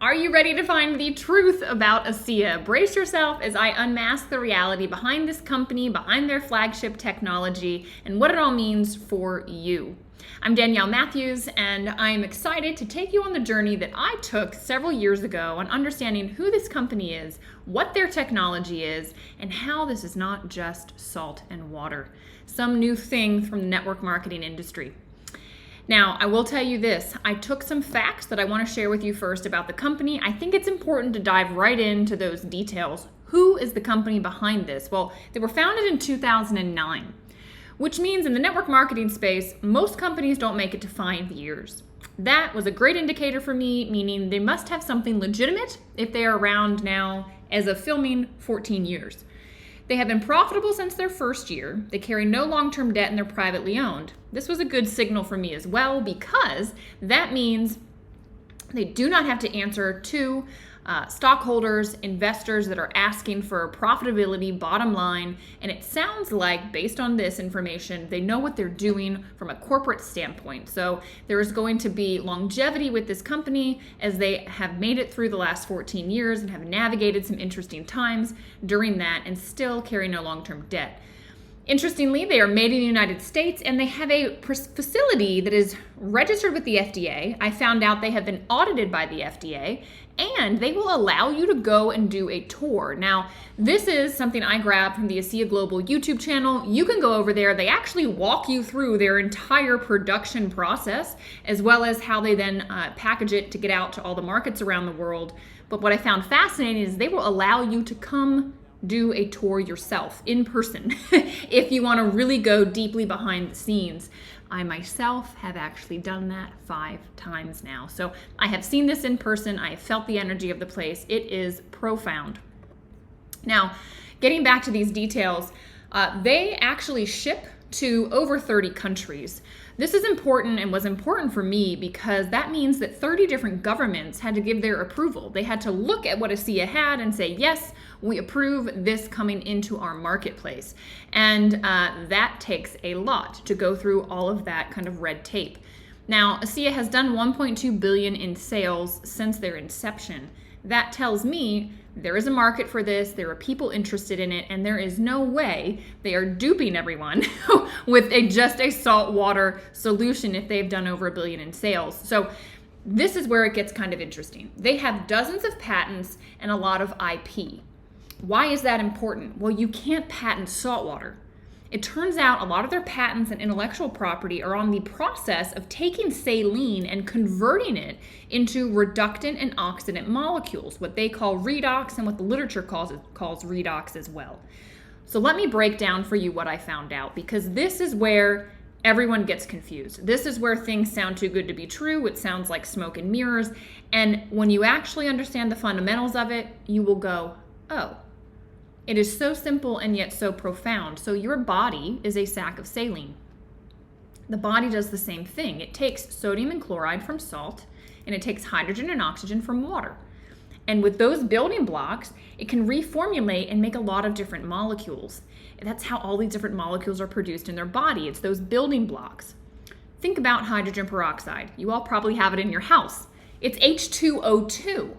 Are you ready to find the truth about ASEA? Brace yourself as I unmask the reality behind this company, behind their flagship technology, and what it all means for you. I'm Danielle Matthews, and I'm excited to take you on the journey that I took several years ago on understanding who this company is, what their technology is, and how this is not just salt and water, some new thing from the network marketing industry. Now, I will tell you this, I took some facts that I want to share with you first about the company. I think it's important to dive right into those details. Who is the company behind this? Well, they were founded in 2009, which means in the network marketing space, most companies don't make it to 5 years. That was a great indicator for me, meaning they must have something legitimate if they are around now as of filming 14 years. They have been profitable since their first year. They carry no long-term debt and they're privately owned. This was a good signal for me as well because that means they do not have to answer to stockholders, investors that are asking for profitability, bottom line, and it sounds like, based on this information, they know what they're doing from a corporate standpoint. So there is going to be longevity with this company as they have made it through the last 14 years and have navigated some interesting times during that and still carry no long-term debt. Interestingly, they are made in the United States and they have a facility that is registered with the FDA. I found out they have been audited by the FDA and they will allow you to go and do a tour. Now, this is something I grabbed from the ASEA Global YouTube channel. You can go over there. They actually walk you through their entire production process as well as how they then package it to get out to all the markets around the world. But what I found fascinating is they will allow you to come do a tour yourself in person if you want to really go deeply behind the scenes. I myself have actually done that 5 times now. So I have seen this in person. I have felt the energy of the place. It is profound. Now, getting back to these details, they actually ship to over 30 countries. This is important and was important for me because that means that 30 different governments had to give their approval. They had to look at what ASEA had and say, yes, we approve this coming into our marketplace. And that takes a lot to go through all of that kind of red tape. Now, ASEA has done 1.2 billion in sales since their inception. That tells me there is a market for this, there are people interested in it, and there is no way they are duping everyone with just a saltwater solution if they've done over $1 billion in sales. So this is where it gets kind of interesting. They have dozens of patents and a lot of IP. Why is that important? Well, you can't patent saltwater. It turns out a lot of their patents and intellectual property are on the process of taking saline and converting it into reductant and oxidant molecules, what they call redox and what the literature calls redox as well. So let me break down for you what I found out, because this is where everyone gets confused. This is where things sound too good to be true. It sounds like smoke and mirrors. And when you actually understand the fundamentals of it, you will go, oh, it is so simple and yet so profound. So your body is a sack of saline. The body does the same thing. It takes sodium and chloride from salt, and it takes hydrogen and oxygen from water. And with those building blocks, it can reformulate and make a lot of different molecules. And that's how all these different molecules are produced in their body. It's those building blocks. Think about hydrogen peroxide. You all probably have it in your house. It's H2O2.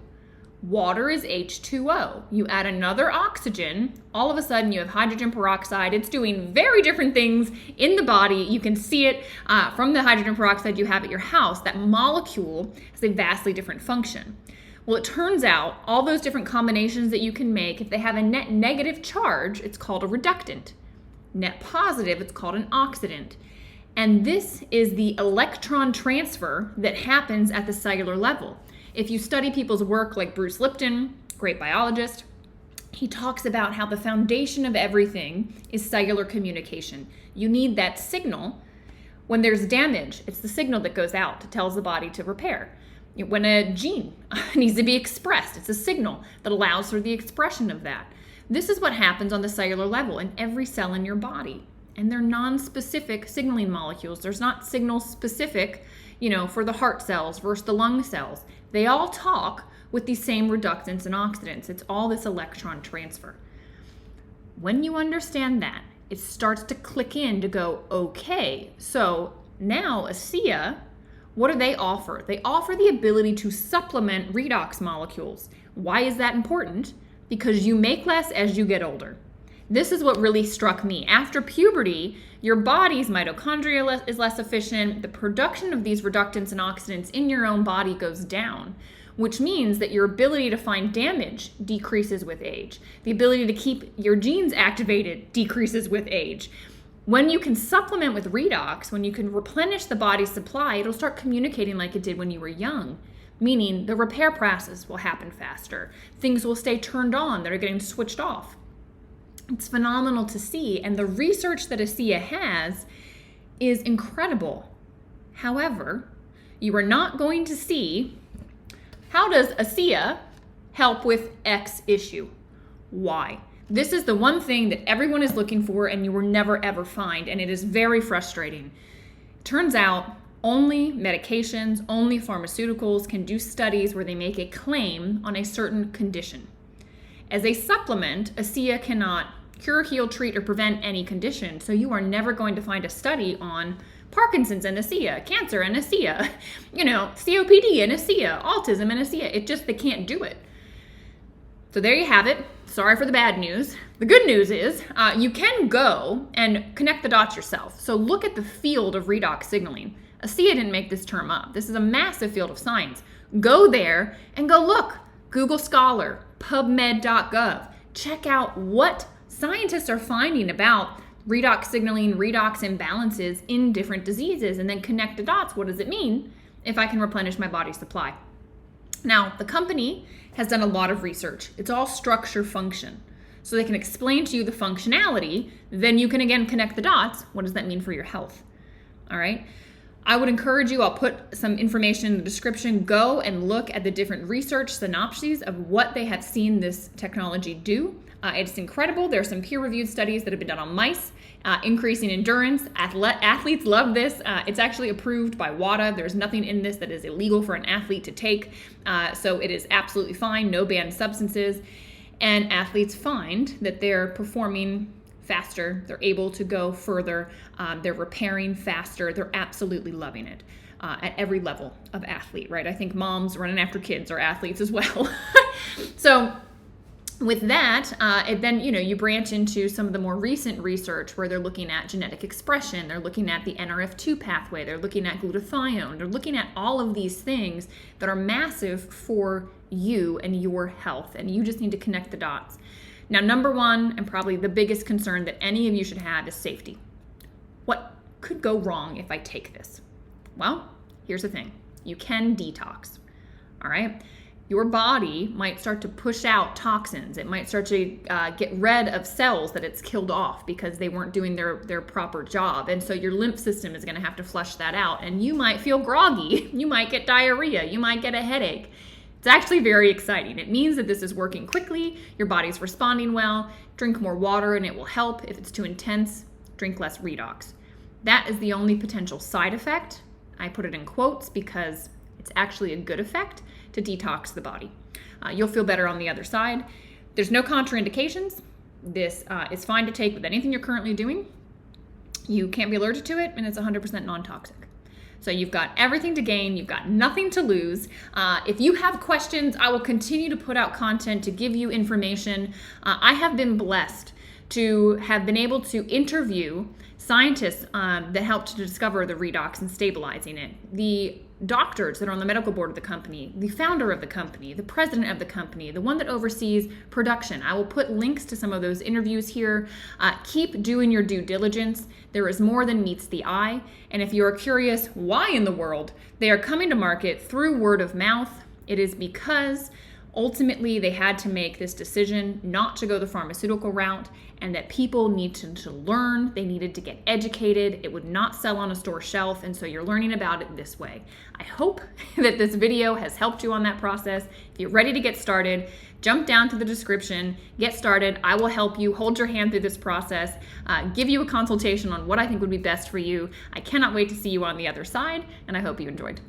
Water is H2O. You add another oxygen, all of a sudden you have hydrogen peroxide. It's doing very different things in the body. You can see it from the hydrogen peroxide you have at your house. That molecule has a vastly different function. Well, it turns out all those different combinations that you can make, if they have a net negative charge, it's called a reductant. Net positive, it's called an oxidant. And this is the electron transfer that happens at the cellular level. If you study people's work like Bruce Lipton, great biologist, he talks about how the foundation of everything is cellular communication. You need that signal. When there's damage, it's the signal that goes out that tells the body to repair. When a gene needs to be expressed, it's a signal that allows for the expression of that. This is what happens on the cellular level in every cell in your body. And they're non-specific signaling molecules. There's not signal specific, for the heart cells versus the lung cells. They all talk with the same reductants and oxidants. It's all this electron transfer. When you understand that, it starts to click in to go, okay, so now ASEA What do they offer? They offer the ability to supplement redox molecules. Why is that important? Because you make less as you get older. This is what really struck me. After puberty, your body's mitochondria is less efficient. The production of these reductants and oxidants in your own body goes down, which means that your ability to find damage decreases with age. The ability to keep your genes activated decreases with age. When you can supplement with redox, when you can replenish the body's supply, it'll start communicating like it did when you were young, meaning the repair process will happen faster. Things will stay turned on that are getting switched off. It's phenomenal to see, and the research that ASEA has is incredible. However, you are not going to see how does ASEA help with X issue. Why? This is the one thing that everyone is looking for and you will never ever find, and it is very frustrating. Turns out only medications, only pharmaceuticals can do studies where they make a claim on a certain condition. As a supplement, ASEA cannot cure, heal, treat, or prevent any condition. So you are never going to find a study on Parkinson's and ASEA, cancer and ASEA, COPD and ASEA, autism and ASEA. They can't do it. So there you have it. Sorry for the bad news. The good news is you can go and connect the dots yourself. So look at the field of redox signaling. ASEA didn't make this term up. This is a massive field of science. Go there and go look. Google Scholar, PubMed.gov. Check out what scientists are finding about redox signaling, redox imbalances in different diseases, and then connect the dots. What does it mean if I can replenish my body's supply? Now, the company has done a lot of research. It's all structure function. So they can explain to you the functionality, then you can again connect the dots. What does that mean for your health? All right. I would encourage you, I'll put some information in the description, go and look at the different research synopses of what they have seen this technology do. It's incredible. There are some peer-reviewed studies that have been done on mice, increasing endurance. Athletes love this. It's actually approved by WADA. There's nothing in this that is illegal for an athlete to take. So it is absolutely fine, no banned substances. And athletes find that they're performing faster, they're able to go further, they're repairing faster, they're absolutely loving it at every level of athlete, right? I think moms running after kids are athletes as well. So with that, then you branch into some of the more recent research where they're looking at genetic expression, they're looking at the NRF2 pathway, they're looking at glutathione, they're looking at all of these things that are massive for you and your health, and you just need to connect the dots. Now, number one, and probably the biggest concern that any of you should have, is safety. What could go wrong if I take this? Well, here's the thing. You can detox, all right? Your body might start to push out toxins. It might start to get rid of cells that it's killed off because they weren't doing their proper job. And so your lymph system is gonna have to flush that out. And you might feel groggy. You might get diarrhea. You might get a headache. It's actually very exciting. It means that this is working quickly, your body's responding well. Drink more water and it will help. If it's too intense, drink less redox. That is the only potential side effect. I put it in quotes because it's actually a good effect to detox the body. You'll feel better on the other side. There's no contraindications. This is fine to take with anything you're currently doing. You can't be allergic to it, and it's 100% non-toxic. So you've got everything to gain, you've got nothing to lose. If you have questions, I will continue to put out content to give you information. I have been blessed to have been able to interview scientists that helped to discover the redox and stabilizing it. The doctors that are on the medical board of the company, the founder of the company, the president of the company, the one that oversees production. I will put links to some of those interviews here. Keep doing your due diligence. There is more than meets the eye. And if you're curious why in the world they are coming to market through word of mouth, it is because ultimately they had to make this decision not to go the pharmaceutical route, and that people needed to learn, they needed to get educated. It would not sell on a store shelf, and so you're learning about it this way. I hope that this video has helped you on that process. If you're ready to get started, jump down to the description, get started. I will help you, hold your hand through this process, give you a consultation on what I think would be best for you. I cannot wait to see you on the other side, and I hope you enjoyed.